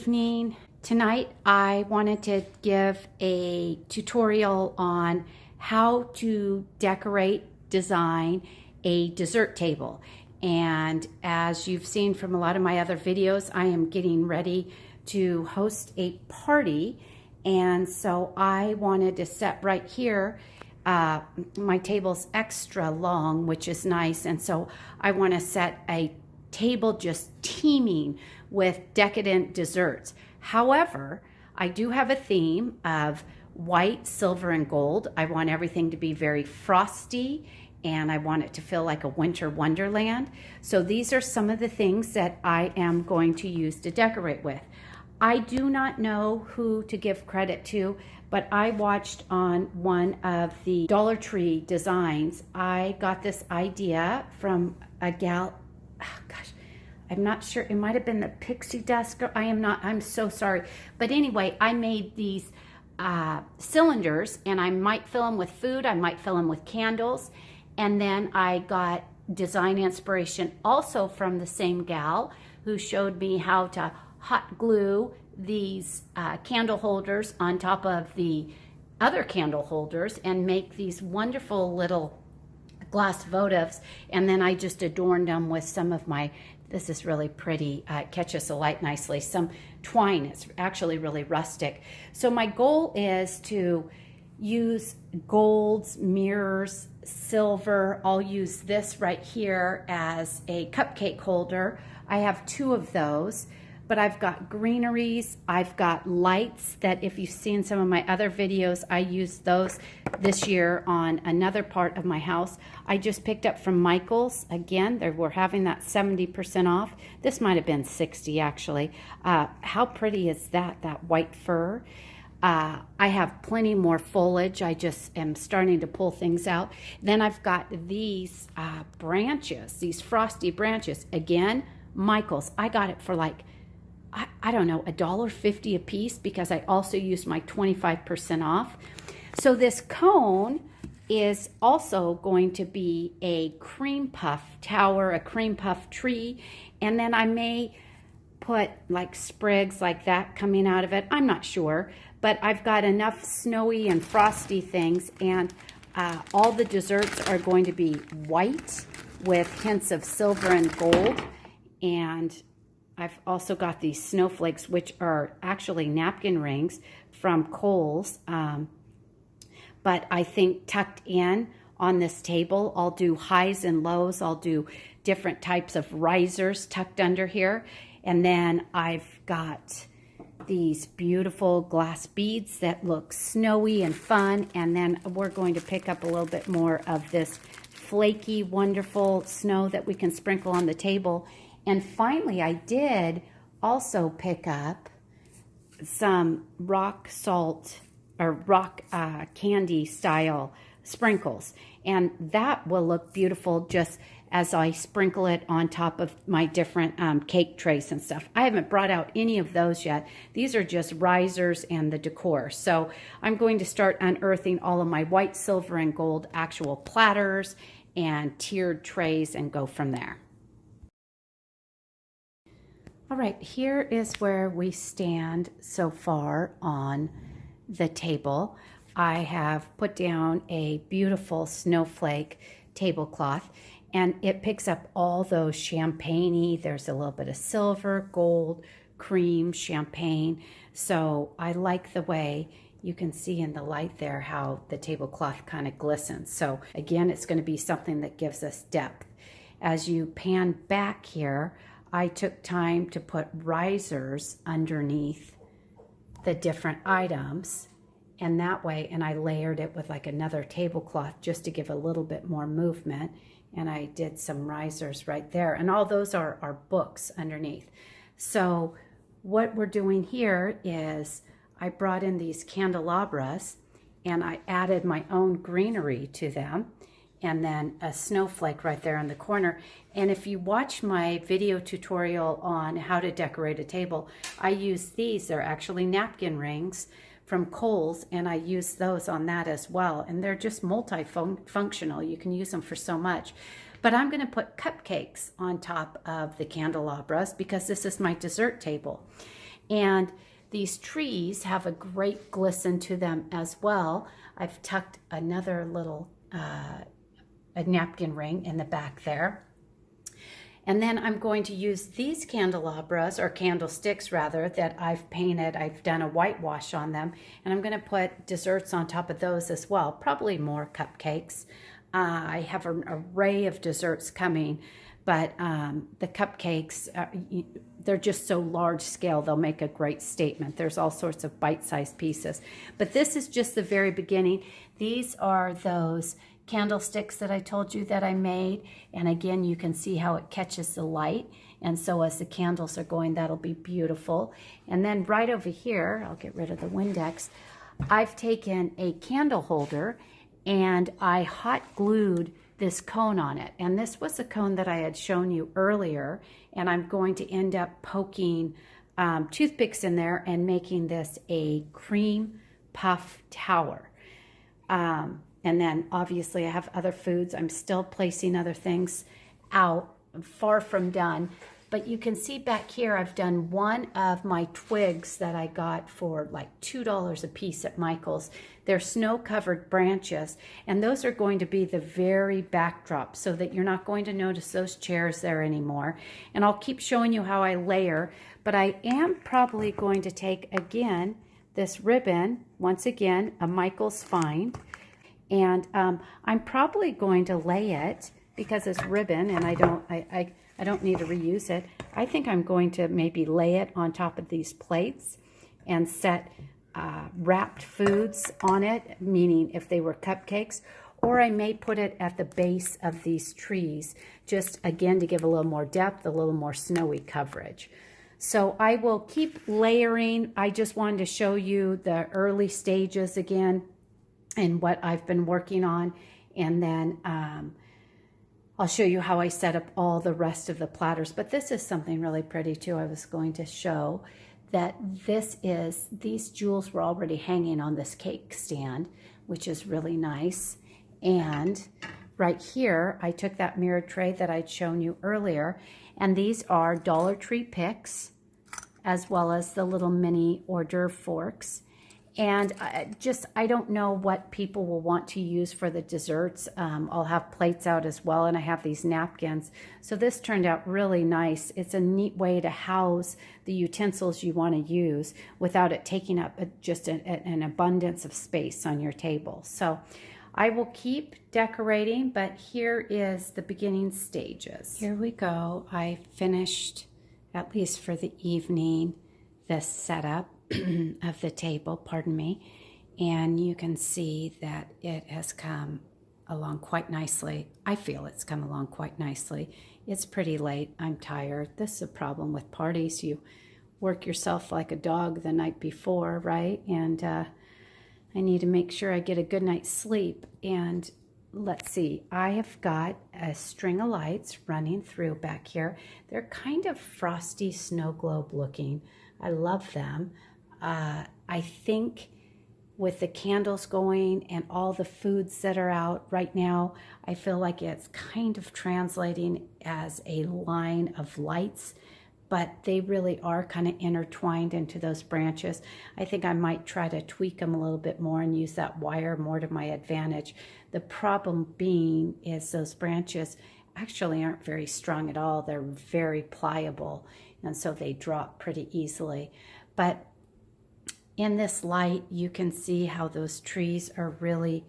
evening. Tonight I wanted to give a tutorial on how to design a dessert table. And as you've seen from a lot of my other videos, I am getting ready to host a party. And so I wanted to set right here. My table's extra long, which is nice. And so I want to set a table just teeming with decadent desserts. However, I do have a theme of white, silver, and gold. I want everything to be very frosty, and I want it to feel like a winter wonderland. So these are some of the things that I am going to use to decorate with. I do not know who to give credit to, but I watched on one of the Dollar Tree designs. I got this idea from a gal, oh gosh, I'm not sure, it might have been the Pixie Dust, I'm so sorry. But anyway, I made these cylinders, and I might fill them with food, I might fill them with candles, and then I got design inspiration also from the same gal who showed me how to hot glue these candle holders on top of the other candle holders and make these wonderful little glass votives. And then I just adorned them with some of my, this is really pretty, it catches the light nicely, some twine. It's actually really rustic. So my goal is to use golds, mirrors, silver. I'll use this right here as a cupcake holder. I have two of those, but I've got greeneries, I've got lights that if you've seen some of my other videos, I used those this year on another part of my house. I just picked up from Michael's. Again, they were having that 70% off. This might have been 60 actually. How pretty is that white fur? I have plenty more foliage. I just am starting to pull things out. Then I've got these branches, these frosty branches. Again, Michael's. I got it for like, I don't know, $1.50 a piece because I also used my 25% off. So this cone is also going to be a cream puff tower, a cream puff tree, and then I may put like sprigs like that coming out of it. I'm not sure, but I've got enough snowy and frosty things, and all the desserts are going to be white with hints of silver and gold. And I've also got these snowflakes, which are actually napkin rings from Kohl's. But I think tucked in on this table, I'll do highs and lows. I'll do different types of risers tucked under here. And then I've got these beautiful glass beads that look snowy and fun. And then we're going to pick up a little bit more of this flaky, wonderful snow that we can sprinkle on the table. And finally, I did also pick up some rock salt or rock candy style sprinkles. And that will look beautiful just as I sprinkle it on top of my different cake trays and stuff. I haven't brought out any of those yet. These are just risers and the decor. So I'm going to start unearthing all of my white, silver, and gold actual platters and tiered trays and go from there. All right, here is where we stand so far on the table. I have put down a beautiful snowflake tablecloth, and it picks up all those champagne-y. There's a little bit of silver, gold, cream, champagne. So I like the way you can see in the light there how the tablecloth kind of glistens. So again, it's going to be something that gives us depth. As you pan back here, I took time to put risers underneath the different items, and that way, and I layered it with like another tablecloth just to give a little bit more movement, and I did some risers right there, and all those are books underneath. So what we're doing here is I brought in these candelabras and I added my own greenery to them, and then a snowflake right there in the corner. And if you watch my video tutorial on how to decorate a table, I use these. They're actually napkin rings from Kohl's, and I use those on that as well. And they're just multifunctional. You can use them for so much. But I'm going to put cupcakes on top of the candelabras because this is my dessert table. And these trees have a great glisten to them as well. I've tucked another little a napkin ring in the back there. And then I'm going to use these candelabras, or candlesticks rather, that I've painted. I've done a whitewash on them, and I'm going to put desserts on top of those as well, probably more cupcakes. I have an array of desserts coming, but the cupcakes, they're just so large scale, they'll make a great statement. There's all sorts of bite-sized pieces. But this is just the very beginning. These are those candlesticks that I told you that I made, and again you can see how it catches the light, and so as the candles are going, that'll be beautiful. And then right over here, I'll get rid of the Windex, I've taken a candle holder and I hot glued this cone on it, and this was a cone that I had shown you earlier, and I'm going to end up poking toothpicks in there and making this a cream puff tower. And then obviously I have other foods. I'm still placing other things out. I'm far from done. But you can see back here, I've done one of my twigs that I got for like $2 a piece at Michael's. They're snow-covered branches, and those are going to be the very backdrop so that you're not going to notice those chairs there anymore. And I'll keep showing you how I layer, but I am probably going to take, again, this ribbon, once again, a Michael's Fine, and I'm probably going to lay it, because it's ribbon and I don't need to reuse it. I think I'm going to maybe lay it on top of these plates and set wrapped foods on it, meaning if they were cupcakes, or I may put it at the base of these trees, just again to give a little more depth, a little more snowy coverage. So I will keep layering. I just wanted to show you the early stages again and what I've been working on, and then I'll show you how I set up all the rest of the platters. But this is something really pretty too. I was going to show that these jewels were already hanging on this cake stand, which is really nice. And right here, I took that mirrored tray that I'd shown you earlier, and these are Dollar Tree picks, as well as the little mini hors d'oeuvre forks. And I don't know what people will want to use for the desserts. I'll have plates out as well, and I have these napkins. So this turned out really nice. It's a neat way to house the utensils you want to use without it taking up just an abundance of space on your table. So I will keep decorating, but here is the beginning stages. Here we go. I finished, at least for the evening, this setup of the table, pardon me, and you can see that it has come along quite nicely. I feel it's come along quite nicely. It's pretty late. I'm tired. This is a problem with parties. You work yourself like a dog the night before, right? And I need to make sure I get a good night's sleep. And let's see, I have got a string of lights running through back here. They're kind of frosty snow globe looking. I love them. I think with the candles going and all the foods that are out right now, I feel like it's kind of translating as a line of lights, but they really are kind of intertwined into those branches. I think I might try to tweak them a little bit more and use that wire more to my advantage. The problem being is those branches actually aren't very strong at all. They're very pliable, and so they drop pretty easily. But in this light, you can see how those trees are really,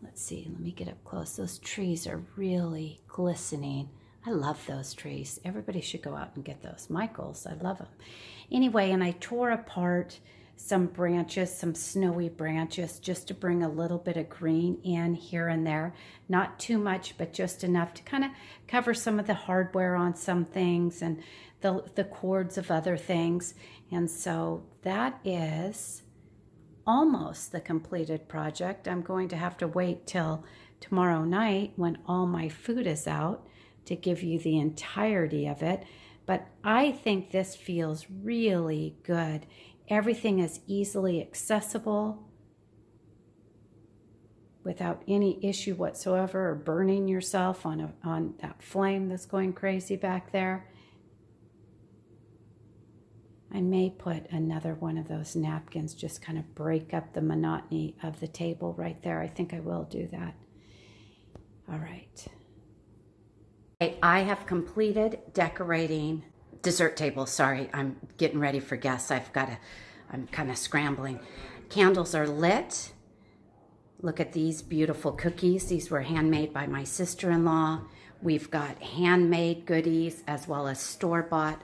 let's see, let me get up close. Those trees are really glistening. I love those trees. Everybody should go out and get those. Michael's, I love them. Anyway, and I tore apart some branches, some snowy branches, just to bring a little bit of green in here and there. Not too much, but just enough to kind of cover some of the hardware on some things and the cords of other things. And so that is almost the completed project. I'm going to have to wait till tomorrow night when all my food is out to give you the entirety of it. But I think this feels really good. Everything is easily accessible without any issue whatsoever, or burning yourself on that flame that's going crazy back there. I may put another one of those napkins, just kind of break up the monotony of the table right there. I think I will do that. All right. Okay, I have completed decorating dessert table. Sorry, I'm getting ready for guests. I'm kind of scrambling. Candles are lit. Look at these beautiful cookies. These were handmade by my sister-in-law. We've got handmade goodies as well as store-bought,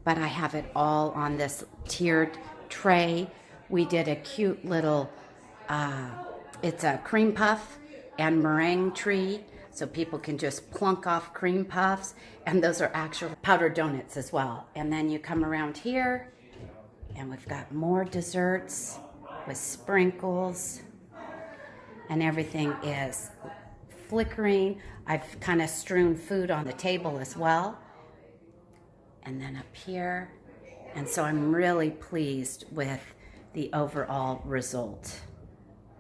but I have it all on this tiered tray. We did a cute little, it's a cream puff and meringue tree, so people can just plunk off cream puffs, and those are actual powdered donuts as well. And then you come around here, and we've got more desserts with sprinkles, and everything is flickering. I've kind of strewn food on the table as well. And then up here. And so I'm really pleased with the overall result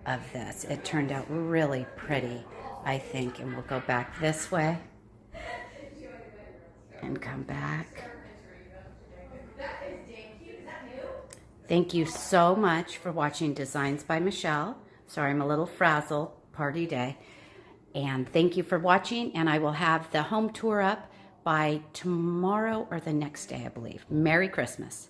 of this. It turned out really pretty, I think. And we'll go back this way and come back. Thank you so much for watching Designs by Michelle. Sorry, I'm a little frazzled, party day. And thank you for watching, and I will have the home tour up by tomorrow or the next day, I believe. Merry Christmas.